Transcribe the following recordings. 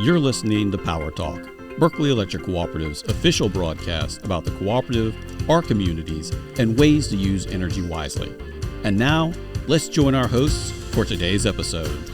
You're listening to Power Talk, Berkeley Electric Cooperative's official broadcast about the cooperative, our communities, and ways to use energy wisely. And now, let's join our hosts for today's episode.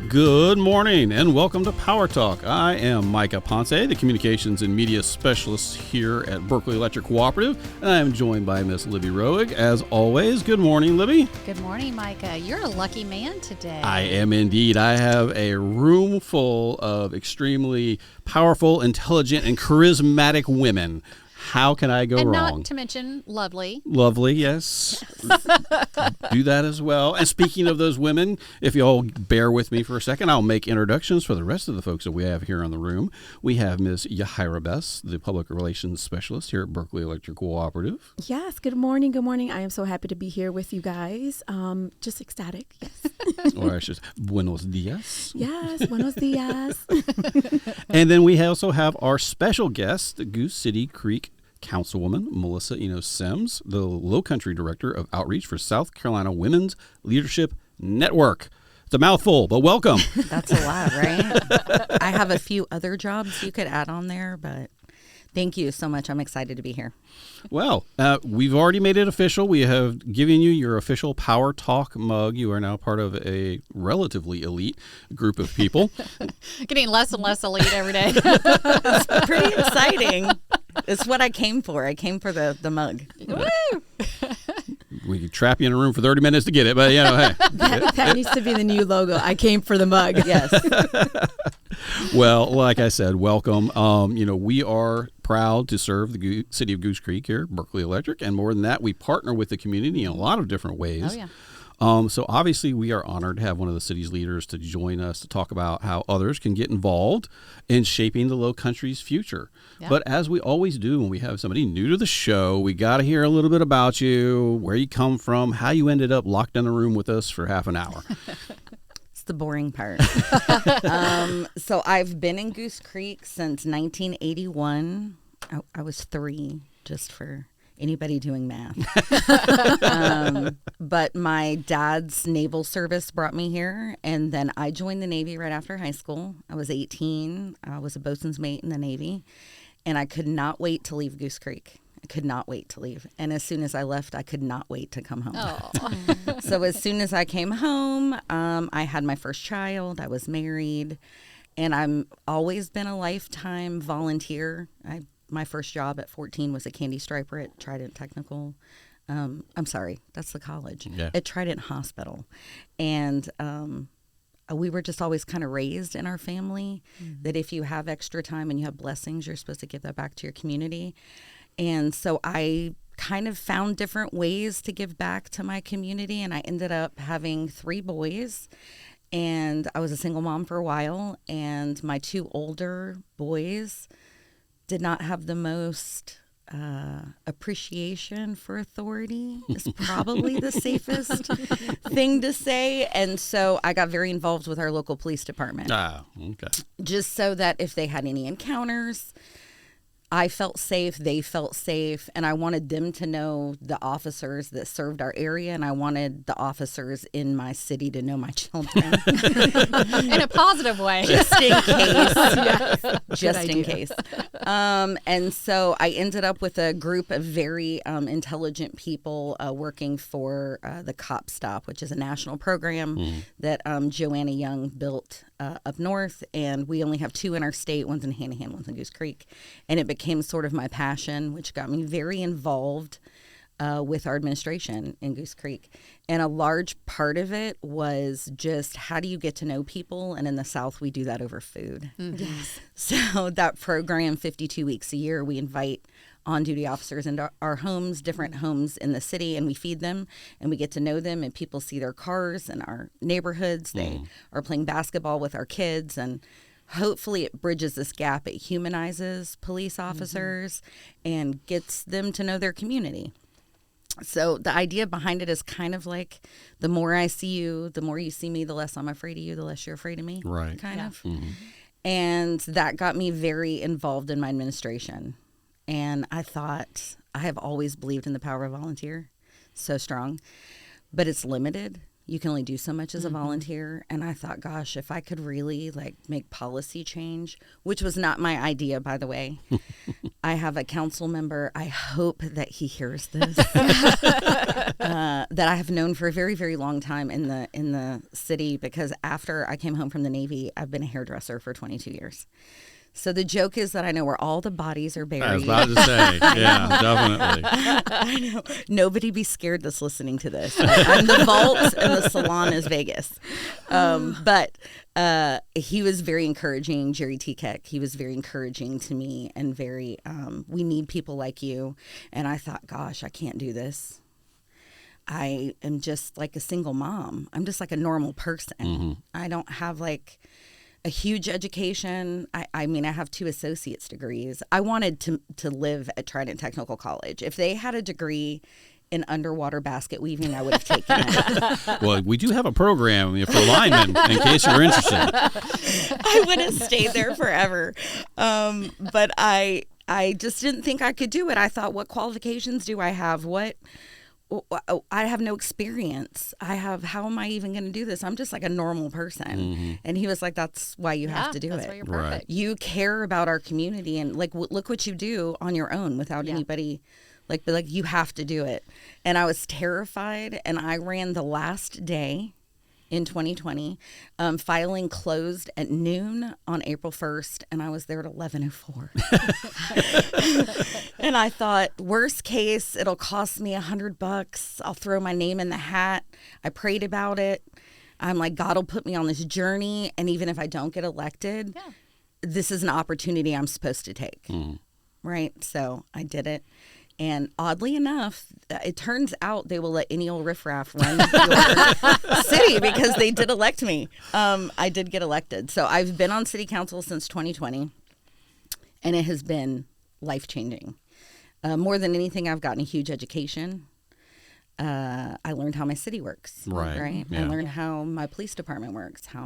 Good morning and welcome to Power Talk. I am Micah Ponce, the Communications and Media Specialist here at Berkeley Electric Cooperative, and I am joined by Miss Libby Roig, as always. Good morning, Libby. Good morning, Micah. You're a lucky man today. I am indeed. I have a room full of extremely powerful, intelligent, and charismatic women. How can I go wrong? And not to mention lovely. Lovely, yes. Do that as well. And speaking of those women, if you all bear with me for a second, I'll make introductions for the rest of the folks that we have here in the room. We have Ms. Yahira Bess, the Public Relations Specialist here at Berkeley Electric Cooperative. Yes, good morning. Good morning. I am so happy to be here with you guys. Just ecstatic, yes. Or I should buenos dias. Yes, buenos dias. And then we also have our special guest, the Goose City Creek Councilwoman Melissa Enos-Sims, the Low Country Director of Outreach for South Carolina Women's Leadership Network. It's a mouthful, but welcome. That's a lot, right? I have a few other jobs you could add on there, but thank you so much. I'm excited to be here. Well, we've already made it official. We have given you your official Power Talk mug. You are now part of a relatively elite group of people. Getting less and less elite every day. It's pretty exciting. It's what I came for. I came for the mug. Woo! We could trap you in a room for 30 minutes to get it, but, hey. That needs to be the new logo. I came for the mug. Yes. Well, like I said, welcome. We are proud to serve the city of Goose Creek here, Berkeley Electric, and more than that, we partner with the community in a lot of different ways. Oh, yeah. So obviously we are honored to have one of the city's leaders to join us to talk about how others can get involved in shaping the Low Country's future. Yeah. But as we always do when we have somebody new to the show, we got to hear a little bit about you, where you come from, how you ended up locked in a room with us for half an hour. It's the boring part. So I've been in Goose Creek since 1981. I was 3, just for anybody doing math. But my dad's naval service brought me here, and then I joined the Navy right after high school. I was 18. I was a bosun's mate in the Navy, and I could not wait to leave Goose Creek. I could not wait to leave. And as soon as I left, I could not wait to come home. Oh. So as soon as I came home, I had my first child. I was married, and I've always been a lifetime volunteer. My first job at 14 was a candy striper at Trident Technical. I'm sorry, that's the college. Yeah. At Trident Hospital. And we were just always kind of raised in our family that if you have extra time and you have blessings, you're supposed to give that back to your community. And so I kind of found different ways to give back to my community, and I ended up having 3 boys. And I was a single mom for a while, and my 2 older boys did not have the most appreciation for authority is probably the safest thing to say. And so I got very involved with our local police department. Ah, okay. Just so that if they had any encounters, I felt safe, they felt safe, and I wanted them to know the officers that served our area, and I wanted the officers in my city to know my children. In a positive way. Just in case. Yes. Just Good in idea. case. And so I ended up with a group of very intelligent people working for the Cop Stop, which is a national program that Joanna Young built up north, and we only have 2 in our state. One's in Hanahan, one's in Goose Creek, and it became sort of my passion, which got me very involved with our administration in Goose Creek. And a large part of it was just how do you get to know people? And in the South, we do that over food. Mm-hmm. Yes. So that program, 52 weeks a year, we invite on-duty officers into our homes, different homes in the city, and we feed them, and we get to know them, and people see their cars in our neighborhoods. They are playing basketball with our kids, and hopefully it bridges this gap. It humanizes police officers and gets them to know their community. So the idea behind it is kind of like the more I see you, the more you see me, the less I'm afraid of you, the less you're afraid of me. Right. Kind of. Mm-hmm. And that got me very involved in my administration. And I thought, I have always believed in the power of volunteer, so strong, but it's limited. You can only do so much as a volunteer. And I thought, gosh, if I could really make policy change, which was not my idea, by the way. I have a council member. I hope that he hears this. That I have known for a very, very long time in the city, because after I came home from the Navy, I've been a hairdresser for 22 years. So the joke is that I know where all the bodies are buried. I was about to say, yeah, definitely. I know. Nobody be scared that's listening to this. I'm the vault and the salon is Vegas. But he was very encouraging, Jerry T. Keck. He was very encouraging to me and very, we need people like you. And I thought, gosh, I can't do this. I am just like a single mom. I'm just like a normal person. I don't have a huge education. I mean, I have 2 associate's degrees. I wanted to live at Trident Technical College. If they had a degree in underwater basket weaving, I would have taken it. Well, we do have a program for linemen, in case you're interested. I would have stayed there forever. But I just didn't think I could do it. I thought, what qualifications do I have? I have no experience. How am I even going to do this? I'm just like a normal person. And he was like, that's why you have to do that's it. why you're perfect. Right. You care about our community, and look what you do on your own without anybody, you have to do it. And I was terrified, and I ran the last day in 2020. Filing closed at noon on April 1st, and I was there at 11:04. And I thought, worst case, it'll cost me $100. I'll throw my name in the hat. I prayed about it. I'm like, God will put me on this journey, and even if I don't get elected, this is an opportunity I'm supposed to take. Right? So I did it. And oddly enough, it turns out they will let any old riffraff run your city, because they did elect me. I did get elected. So I've been on city council since 2020, and it has been life-changing. More than anything, I've gotten a huge education. I learned how my city works. Right. Yeah. I learned how my police department works, how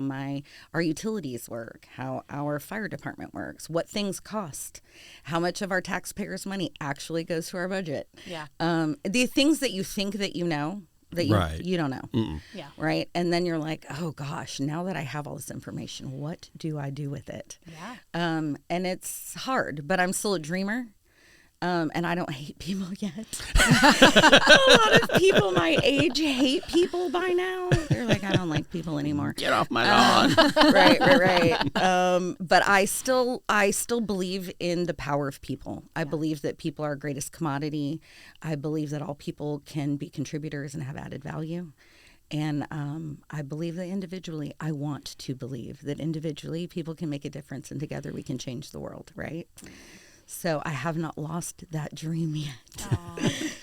our utilities work, how our fire department works, what things cost, how much of our taxpayers' money actually goes to our budget. Yeah. The things that you think that you know, that you don't know. Yeah. Right. And then you're like, oh gosh, now that I have all this information, what do I do with it? Yeah. And it's hard, but I'm still a dreamer. And I don't hate people yet. A lot of people my age hate people by now. They're like, I don't like people anymore. Get off my lawn. Right. But I still believe in the power of people. I believe that people are our greatest commodity. I believe that all people can be contributors and have added value. And I believe that individually, I want to believe that individually people can make a difference, and together we can change the world, right? So I have not lost that dream yet.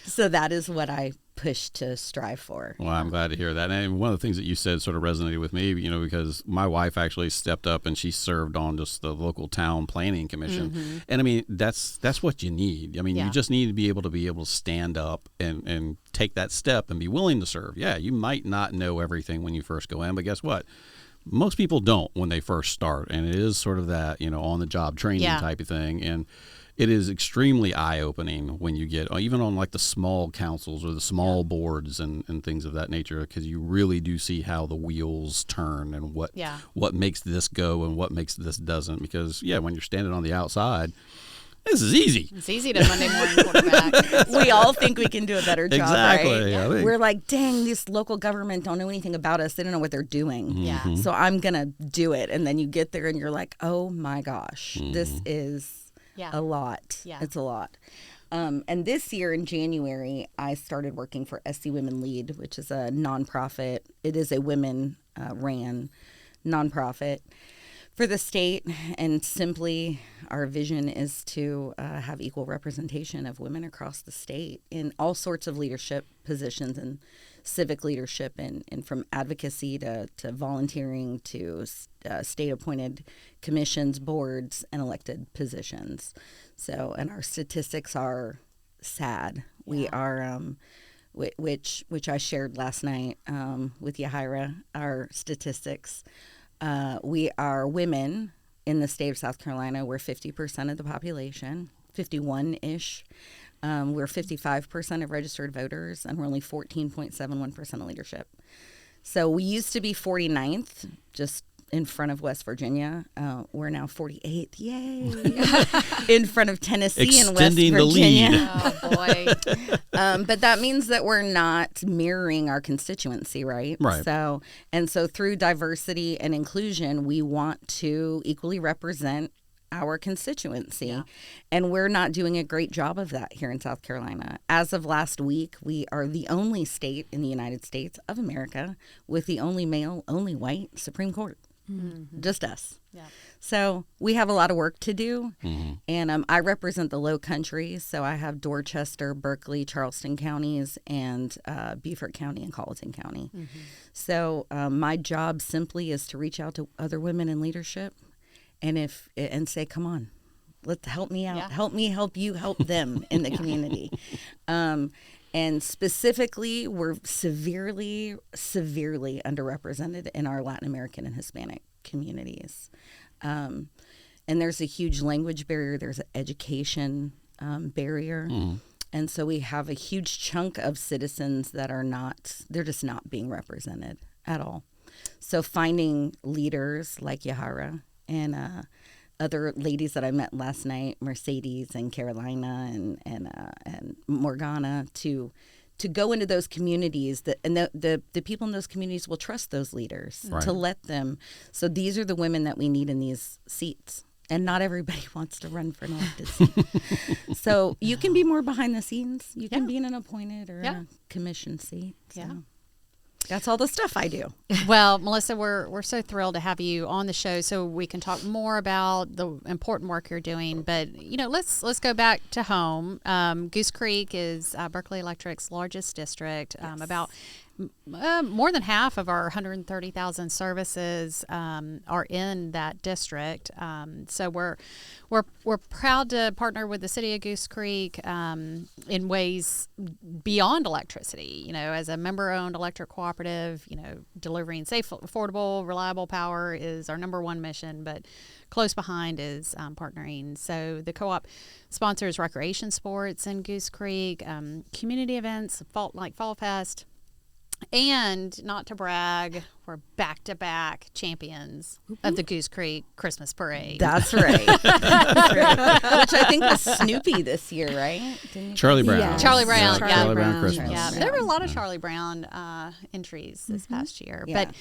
So that is what I push to strive for. Well, I'm glad to hear that. And one of the things that you said sort of resonated with me, because my wife actually stepped up and she served on just the local town planning commission. And I mean, that's what you need. I mean, you just need to be able to stand up and take that step and be willing to serve. Yeah, you might not know everything when you first go in, but guess what? Most people don't when they first start, and it is sort of that, on-the-job training type of thing, and it is extremely eye-opening when you get, even on like the small councils or the small boards and things of that nature, because you really do see how the wheels turn and what makes this go and what makes this doesn't, because, when you're standing on the outside, this is easy. It's easy to Monday morning quarterback. We all think we can do a better job, exactly. right? Yeah, We're like, dang, this local government don't know anything about us. They don't know what they're doing. Yeah. So I'm going to do it. And then you get there and you're like, oh my gosh, this is a lot. Yeah. It's a lot. And this year in January, I started working for SC Women Lead, which is a nonprofit. It is a women-ran nonprofit for the state, and simply our vision is to have equal representation of women across the state in all sorts of leadership positions and civic leadership, and from advocacy to volunteering to state-appointed commissions, boards, and elected positions. So, and our statistics are sad. We are, which I shared last night with Yahira, our statistics. We are women in the state of South Carolina. We're 50% of the population, 51-ish. We're 55% of registered voters, and we're only 14.71% of leadership. So we used to be 49th, just in front of West Virginia. We're now 48th. Yay! In front of Tennessee and West Extending the Virginia. lead. Oh boy. But that means that we're not mirroring our constituency, right? Right. So through diversity and inclusion, we want to equally represent our constituency. Yeah. And we're not doing a great job of that here in South Carolina. As of last week, we are the only state in the United States of America with the only male, only white Supreme Court. Mm-hmm. Just us. Yeah. So we have a lot of work to do. Mm-hmm. And I represent the Low Country. So I have Dorchester, Berkeley, Charleston counties, and Beaufort County and Colleton County. Mm-hmm. So my job simply is to reach out to other women in leadership and say, come on, let's help me out. Yeah. Help me help you help them in the community. And specifically, we're severely, severely underrepresented in our Latin American and Hispanic communities. And there's a huge language barrier. There's an education barrier. Mm-hmm. And so we have a huge chunk of citizens that they're just not being represented at all. So finding leaders like Yahara and other ladies that I met last night, Mercedes and Carolina and Morgana, to go into those communities and the people in those communities will trust those leaders Right. to let them. So these are the women that we need in these seats. And not everybody wants to run for an elected seat. So you can be more behind the scenes. You can Yeah. be in an appointed or Yeah. a commission seat. So Yeah. that's all the stuff I do. Well, Melissa, we're so thrilled to have you on the show so we can talk more about the important work you're doing. But let's go back to home. Goose Creek is Berkeley Electric's largest district. Yes. About more than half of our 130,000 services are in that district. So we're proud to partner with the city of Goose Creek in ways beyond electricity. As a member-owned electric cooperative, delivering safe, affordable, reliable power is our number one mission. But close behind is partnering. So the co-op sponsors recreation sports in Goose Creek, community events, like Fall Fest. And not to brag, we're back-to-back champions of the Goose Creek Christmas Parade. That's right. That's right. Which I think was Snoopy this year, right? Didn't you Charlie guys- Brown. Yeah. Charlie Brown, Charlie yeah. Charlie Brown Brown. Christmas. Yeah, Yes. there were a lot of Charlie Brown entries this past year. Yeah. But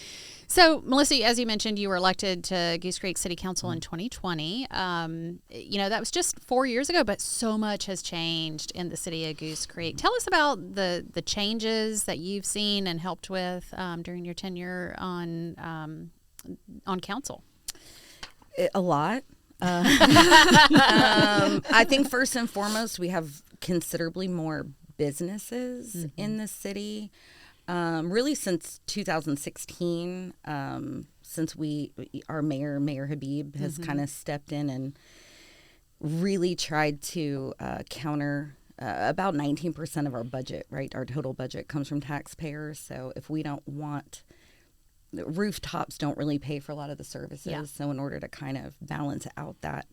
so, Melissa, as you mentioned, you were elected to Goose Creek City Council in 2020. That was just 4 years ago, but so much has changed in the city of Goose Creek. Tell us about the changes that you've seen and helped with during your tenure on council. A lot. I think first and foremost, we have considerably more businesses in the city. Really since 2016, since our Mayor Habib has kind of stepped in and really tried to counter about 19% of our budget, right? Our total budget comes from taxpayers. So if we don't want rooftops don't really pay for a lot of the services. Yeah. So in order to kind of balance out that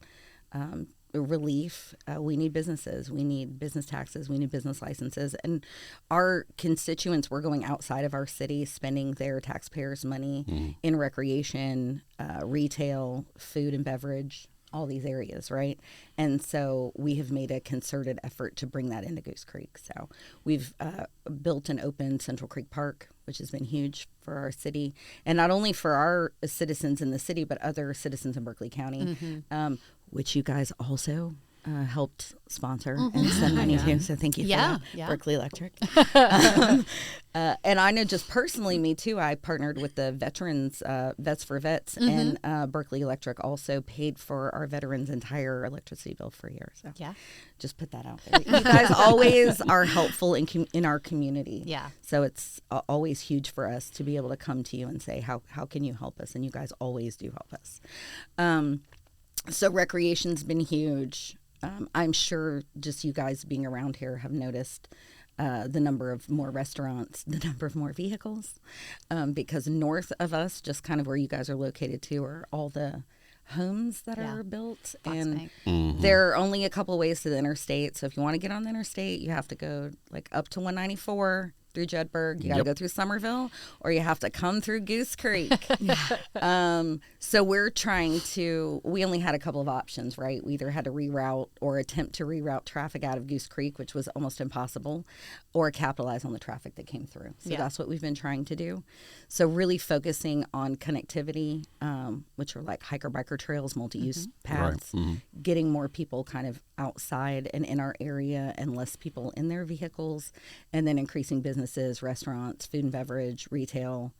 relief, we need businesses, we need business taxes, we need business licenses. And our constituents were going outside of our city, spending their taxpayers' money in recreation, retail, food and beverage, all these areas, right? And so we have made a concerted effort to bring that into Goose Creek. So we've built and opened Central Creek Park, which has been huge for our city, and not only for our citizens in the city, but other citizens in Berkeley County, which you guys also helped sponsor and send money to. So thank you for that, Berkeley Electric. And I know just personally, me too, I partnered with the veterans, Vets for Vets, and Berkeley Electric also paid for our veterans' entire electricity bill for a year. So just put that out there. You guys always are helpful in our community. Yeah. So it's always huge for us to be able to come to you and say, how can you help us? And you guys always do help us. So recreation's been huge. I'm sure just you guys being around here have noticed the number of more restaurants, the number of more vehicles, because north of us, just kind of where you guys are located too, are all the homes that are built. And there are only a couple ways to the interstate. So if you want to get on the interstate, you have to go like up to 194, through Jedburgh, you got to go through Somerville, or you have to come through Goose Creek. So we're trying to, we only had a couple of options, right? We either had to reroute or attempt to reroute traffic out of Goose Creek, which was almost impossible, or capitalize on the traffic that came through. So that's what we've been trying to do. So really focusing on connectivity, which are like hiker-biker trails, multi-use paths, getting more people kind of outside and in our area and less people in their vehicles, and then increasing businesses, restaurants, food and beverage, retail,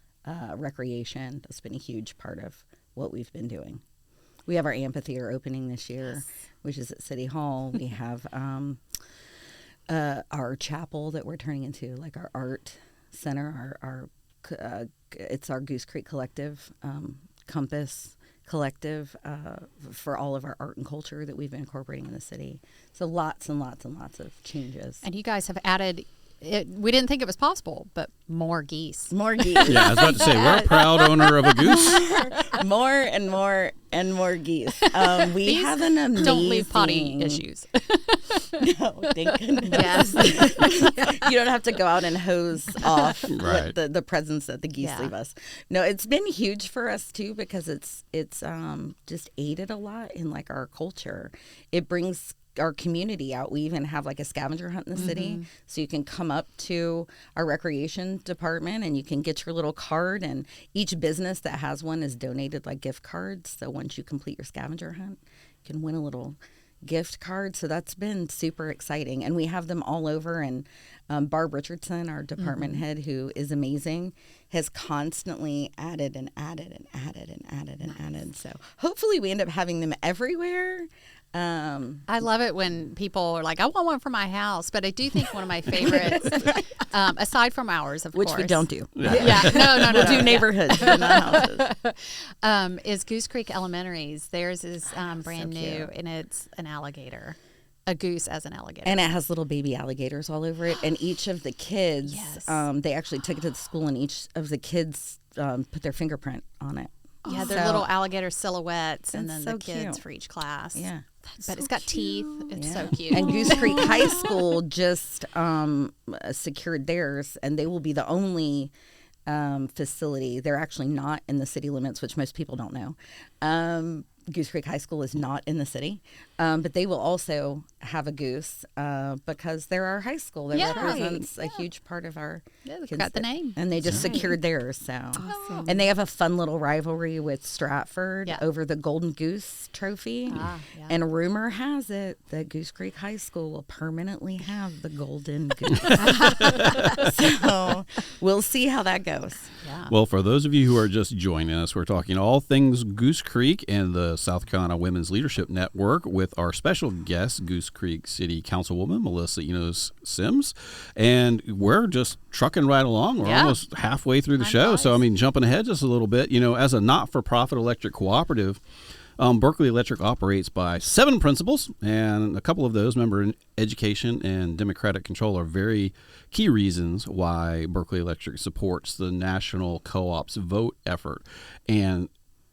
recreation. That's been a huge part of what we've been doing. We have our amphitheater opening this year, which is at City Hall. We have our chapel that we're turning into like our art center. It's our Goose Creek Collective, Compass Collective for all of our art and culture that we've been incorporating in the city. So lots and lots and lots of changes. And you guys have added. We didn't think it was possible, but more geese. More geese. Yeah, I was about to say, we're a proud owner of a goose. More and more and more geese. We have an amazing... Don't leave potty issues. No, thank goodness. Yes. You don't have to go out and hose off the presents that the geese leave us. No, it's been huge for us, too, because it's just aided a lot in, like, our culture. It brings our community out. We even have like a scavenger hunt in the city, so you can come up to our recreation department and you can get your little card, and each business that has one is donated like gift cards. So once you complete your scavenger hunt, you can win a little gift card. So that's been super exciting, and we have them all over. And Barb Richardson, our department head, who is amazing, has constantly added and added and added and added and added. So hopefully we end up having them everywhere. I love it when people are like, I want one for my house. But I do think one of my favorites, aside from ours, of course. Which we don't do. Yeah. No. We'll do neighborhoods, but not houses. Is Goose Creek Elementaries. Theirs is brand new, and it's an alligator. A goose as an alligator. And it has little baby alligators all over it. And each of the kids, they actually took it to the school, and each of the kids put their fingerprint on it. Yeah, they're little alligator silhouettes, and then so the kids cute. for each class. Yeah. But it's got teeth. It's so cute. And Goose Creek High School just secured theirs, and they will be the only facility. They're actually not in the city limits, which most people don't know. Goose Creek High School is not in the city, but they will also have a goose because they're our high school. That represents a huge part of our kids. Got the name. And they just secured theirs. So, awesome. And they have a fun little rivalry with Stratford over the Golden Goose Trophy. And rumor has it that Goose Creek High School will permanently have the Golden Goose. So we'll see how that goes. Yeah. Well, for those of you who are just joining us, we're talking all things Goose Creek and the South Carolina Women's Leadership Network with our special guest, Goose Creek City Councilwoman Melissa Enos-Sims. And we're just trucking right along. We're almost halfway through the show. So, I mean, jumping ahead just a little bit, as a not-for-profit electric cooperative, Berkeley Electric operates by 7 principles, and a couple of those, member education and democratic control, are very key reasons why Berkeley Electric supports the National Co-ops Vote effort. And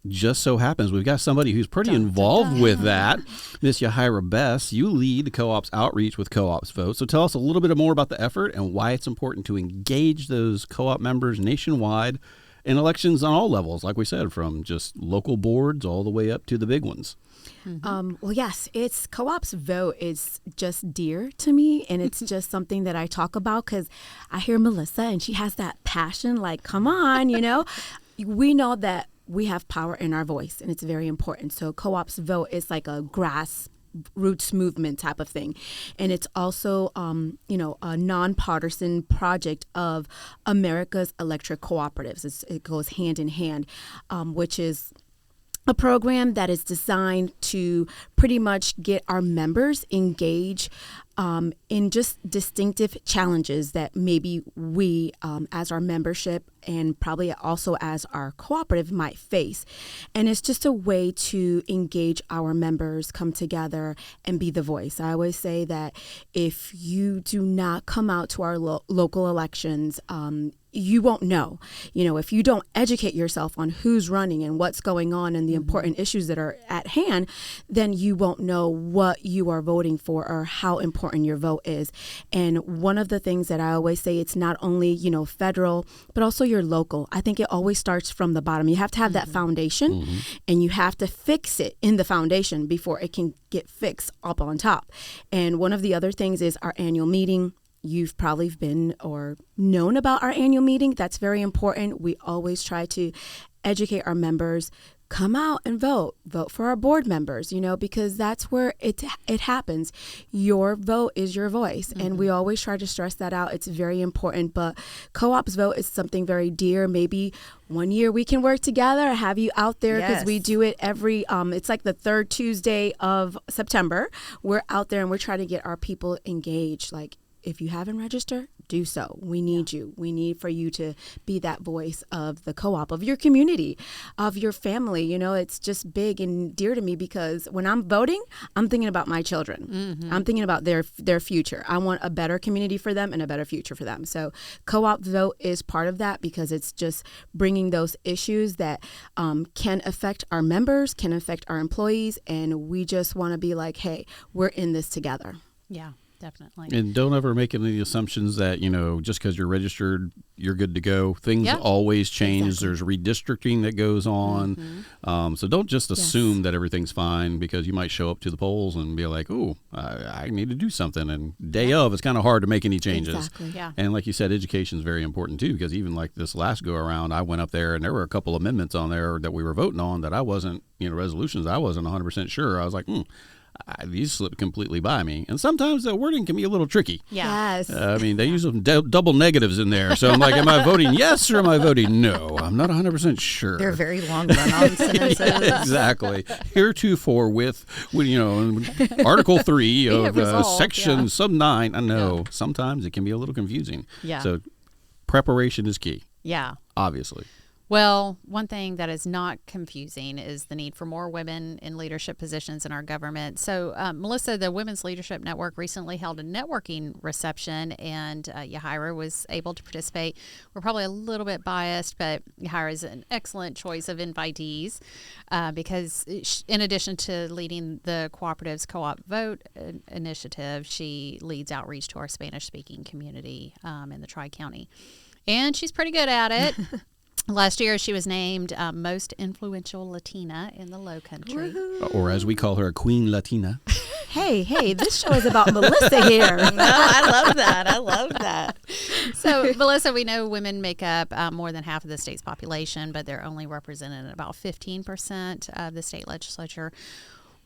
just so happens we've got somebody who's pretty involved with that. Miss Yahira Bess, you lead the co-ops outreach with Co-ops Vote. So tell us a little bit more about the effort and why it's important to engage those co-op members nationwide in elections on all levels, like we said, from just local boards all the way up to the big ones. Well, yes, it's Co-ops Vote is just dear to me, and it's just something that I talk about because I hear Melissa and she has that passion, like, come on, we know that we have power in our voice, and it's very important. So Co-ops Vote is like a grassroots movement type of thing. And it's also, a nonpartisan project of America's Electric Cooperatives. It goes hand in hand, which is a program that is designed to pretty much get our members engaged in just distinctive challenges that maybe we, as our membership and probably also as our cooperative, might face. And it's just a way to engage our members, come together, and be the voice. I always say that if you do not come out to our local elections, you won't know. If you don't educate yourself on who's running and what's going on and the important issues that are at hand, then you won't know what you are voting for or how important important your vote is. And one of the things that I always say, it's not only, you know, federal, but also your local. I think it always starts from the bottom. You have to have that foundation, and you have to fix it in the foundation before it can get fixed up on top. And one of the other things is our annual meeting. You've probably been or known about our annual meeting. That's very important. We always try to educate our members. Come out and vote. Vote for our board members, you know, because that's where it happens. Your vote is your voice. And we always try to stress that out. It's very important. But co-op's vote is something very dear. Maybe one year we can work together, have you out there, because we do it every, it's like the third Tuesday of September. We're out there and we're trying to get our people engaged. Like, if you haven't registered, do so. We need you. We need for you to be that voice of the co-op, of your community, of your family. You know, it's just big and dear to me because when I'm voting, I'm thinking about my children. I'm thinking about their future. I want a better community for them and a better future for them. So co-op vote is part of that because it's just bringing those issues that can affect our members, can affect our employees, and we just want to be like, hey, we're in this together. Yeah. Definitely. And don't ever make any assumptions that, you know, just because you're registered, you're good to go. Things always change. Exactly. There's redistricting that goes on. So don't just assume that everything's fine because you might show up to the polls and be like, oh, I need to do something. And day of, it's kind of hard to make any changes. Exactly. Yeah. And like you said, education is very important too, because even like this last go around, I went up there and there were a couple amendments on there that we were voting on that I wasn't, you know, resolutions I wasn't 100% sure. I was like, these slip completely by me. And sometimes the wording can be a little tricky. Yeah. Yes. I mean, they use some double negatives in there. So I'm like, am I voting yes or am I voting no? I'm not 100% sure. They're very long run-on sentences. Exactly. Heretofore with, you know, Article 3 of Section Sub 9. I know sometimes it can be a little confusing. Yeah. So preparation is key. Yeah. Obviously. Well, one thing that is not confusing is the need for more women in leadership positions in our government. So, Melissa, the Women's Leadership Network recently held a networking reception, and Yahira was able to participate. We're probably a little bit biased, but Yahira is an excellent choice of invitees because in addition to leading the Cooperatives Co-op Vote initiative, she leads outreach to our Spanish-speaking community in the Tri-County. And she's pretty good at it. Last year, she was named most influential Latina in the Low Country. Or as we call her, Queen Latina. Hey, this show is about Melissa here. No, I love that. I love that. So, Melissa, we know women make up more than half of the state's population, but they're only represented in about 15% of the state legislature.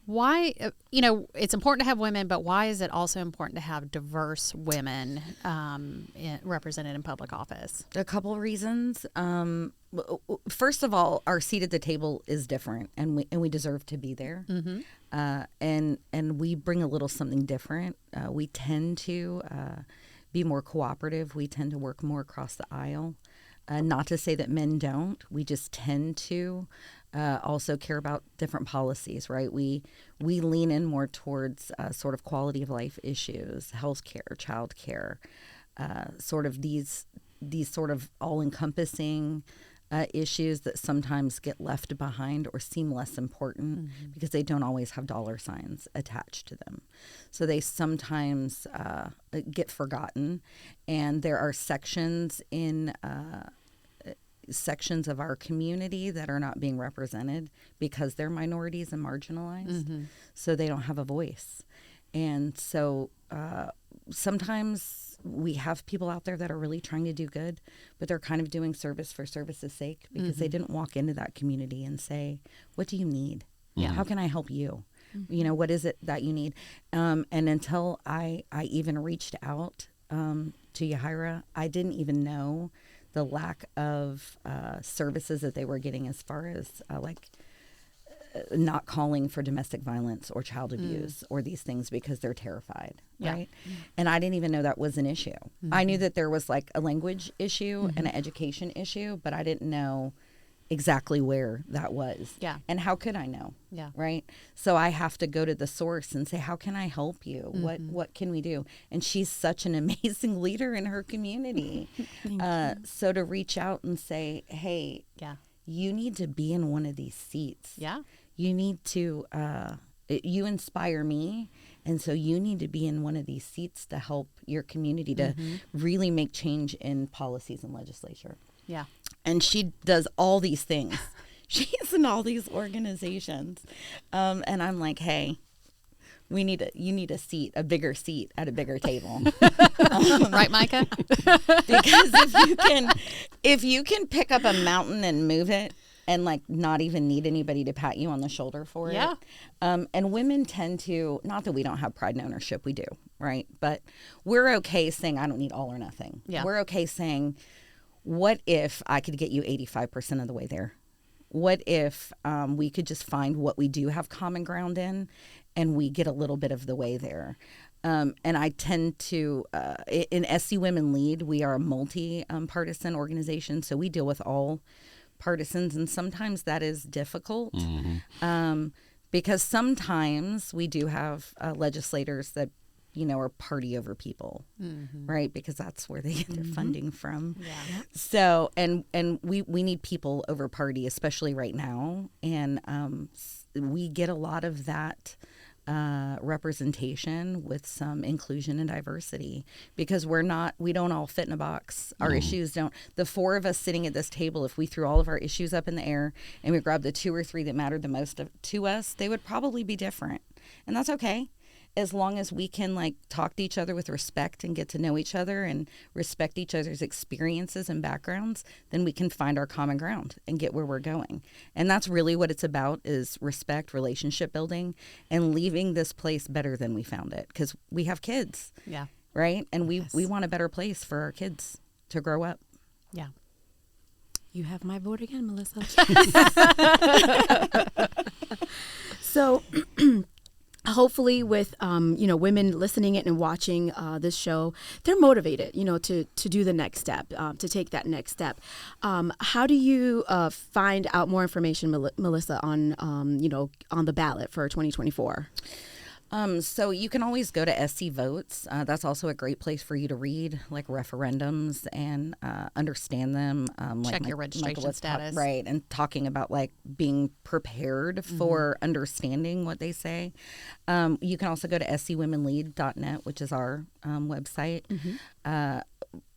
Why, you know, it's important to have women, but why is it also important to have diverse women represented in public office? A couple of reasons. First of all, our seat at the table is different, and we deserve to be there. And we bring a little something different. We tend to be more cooperative. We tend to work more across the aisle. Not to say that men don't. We just tend to also care about different policies, right? We lean in more towards sort of quality of life issues, healthcare, childcare, sort of these sort of all-encompassing issues that sometimes get left behind or seem less important because they don't always have dollar signs attached to them. So they sometimes get forgotten, and there are sections of our community that are not being represented because they're minorities and marginalized, so they don't have a voice. And so sometimes we have people out there that are really trying to do good, but they're kind of doing service for service's sake because they didn't walk into that community and say, what do you need? How can I help you? You know, what is it that you need? And until I even reached out to Yahira, I didn't even know the lack of services that they were getting as far as not calling for domestic violence or child abuse or these things because they're terrified, right? And I didn't even know that was an issue. I knew that there was like a language issue and an education issue, but I didn't know exactly where that was. Yeah. And how could I know? Yeah. Right? So I have to go to the source and say, how can I help you? What can we do? And she's such an amazing leader in her community. So to reach out and say, hey, you need to be in one of these seats. Yeah. You need to You inspire me. And so you need to be in one of these seats to help your community to really make change in policies and legislature. Yeah. And she does all these things. She's in all these organizations. And I'm like, hey, you need a seat, a bigger seat at a bigger table. Right, Micah? Because if you can pick up a mountain and move it, and like not even need anybody to pat you on the shoulder for Yeah. it. And women tend to, not that we don't have pride and ownership, we do, right? But we're okay saying, I don't need all or nothing. Yeah. We're okay saying, what if I could get you 85% of the way there? What if we could just find what we do have common ground in, and we get a little bit of the way there? And I tend to, in SC Women Lead, we are a multi-partisan organization, so we deal with all partisans, and sometimes that is difficult because sometimes we do have legislators that are party over people, right? Because that's where they get their funding from. Yeah. So and we need people over party, especially right now, and we get a lot of that representation with some inclusion and diversity, because we don't all fit in a box. Our issues don't. The four of us sitting at this table, if we threw all of our issues up in the air and we grabbed the 2 or 3 that mattered the most to us, they would probably be different. And that's okay, as long as we can like talk to each other with respect and get to know each other and respect each other's experiences and backgrounds, then we can find our common ground and get where we're going. And that's really what it's about, is respect, relationship building, and leaving this place better than we found it, because we have kids. Yeah. Right? And we want a better place for our kids to grow up. Yeah. You have my vote again, Melissa. So hopefully with, women listening in and watching this show, they're motivated, to do the next step, to take that next step. How do you find out more information, Melissa, on the ballot for 2024? So you can always go to SC Votes. That's also a great place for you to read like referendums and understand them. Check your registration status. Right. And talking about like being prepared for understanding what they say. You can also go to scwomenlead.net, which is our website.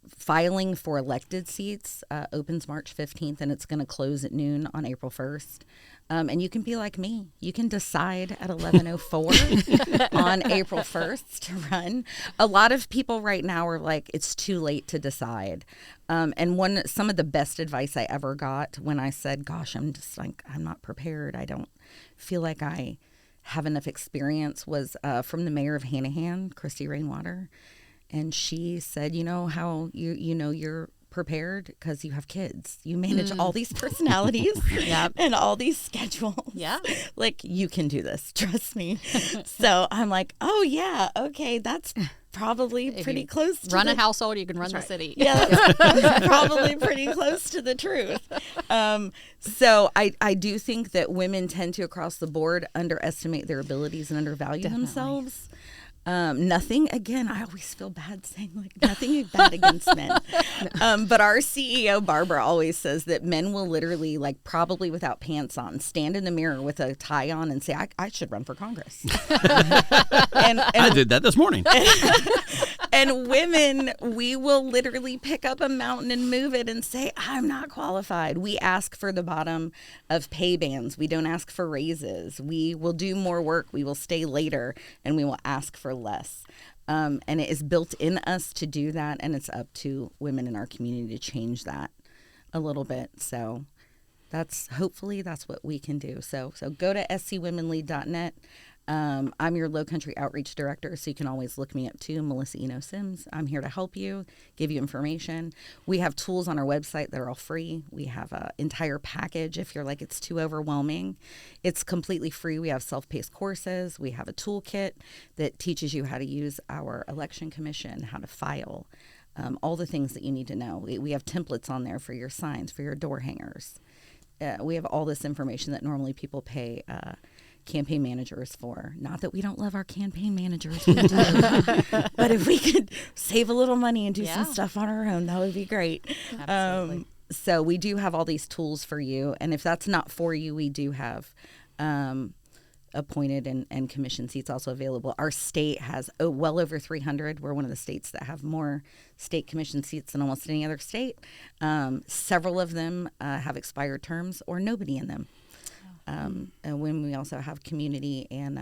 Filing for elected seats opens March 15th, and it's going to close at noon on April 1st. And you can be like me. You can decide at 11:04 on April 1st to run. A lot of people right now are like, it's too late to decide. And some of the best advice I ever got when I said, gosh, I'm not prepared, I don't feel like I have enough experience, was from the mayor of Hanahan, Christy Rainwater. And she said, how you're prepared because you have kids. You manage all these personalities and all these schedules. Yeah. Like, you can do this. Trust me. So I'm like, oh, yeah. Okay. That's probably pretty close to run a household, you can run the city. Yeah, that's probably pretty close to the truth. So I do think that women tend to, across the board, underestimate their abilities and undervalue themselves. Nothing, again, I always feel bad saying like nothing bad against men. But our CEO, Barbara, always says that men will literally, like, probably without pants on, stand in the mirror with a tie on and say, I should run for Congress. and I did that this morning. And women, we will literally pick up a mountain and move it and say, I'm not qualified. We ask for the bottom of pay bands. We don't ask for raises. We will do more work. We will stay later, and we will ask for less. And it is built in us to do that, and it's up to women in our community to change that a little bit. So hopefully that's what we can do. So go to scwomenlead.net. I'm your Low Country Outreach Director, so you can always look me up too, Melissa Enos-Sims. I'm here to help you, give you information. We have tools on our website that are all free. We have an entire package if you're like, it's too overwhelming. It's completely free. We have self-paced courses. We have a toolkit that teaches you how to use our election commission, how to file, all the things that you need to know. We have templates on there for your signs, for your door hangers. We have all this information that normally people pay campaign managers for. Not that we don't love our campaign managers, we do. But if we could save a little money and do some stuff on our own, that would be great. Absolutely. So we do have all these tools for you, and if that's not for you, we do have appointed and commission seats also available. Our state has well over 300. We're one of the states that have more state commission seats than almost any other state. Several of them have expired terms or nobody in them. And when we also have community and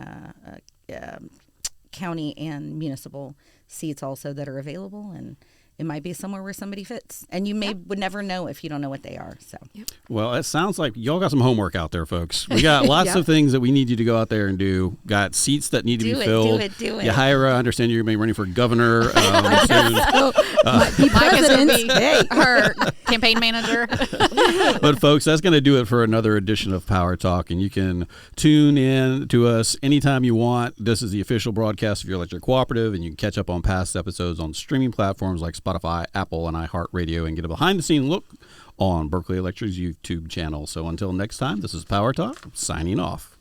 county and municipal seats also that are available, and it might be somewhere where somebody fits, and you would never know if you don't know what they are. So, well, it sounds like y'all got some homework out there, folks. We got lots of things that we need you to go out there and do. Got seats that need to be filled. Do it. Yahaira, I understand you're going to be running for governor soon. Mike is going to be her campaign manager. But folks, that's going to do it for another edition of Power Talk, and you can tune in to us anytime you want. This is the official broadcast of your electric cooperative, and you can catch up on past episodes on streaming platforms like Spotify, Apple, and iHeartRadio, and get a behind-the-scenes look on Berkeley Electric's YouTube channel. So until next time, this is Power Talk, signing off.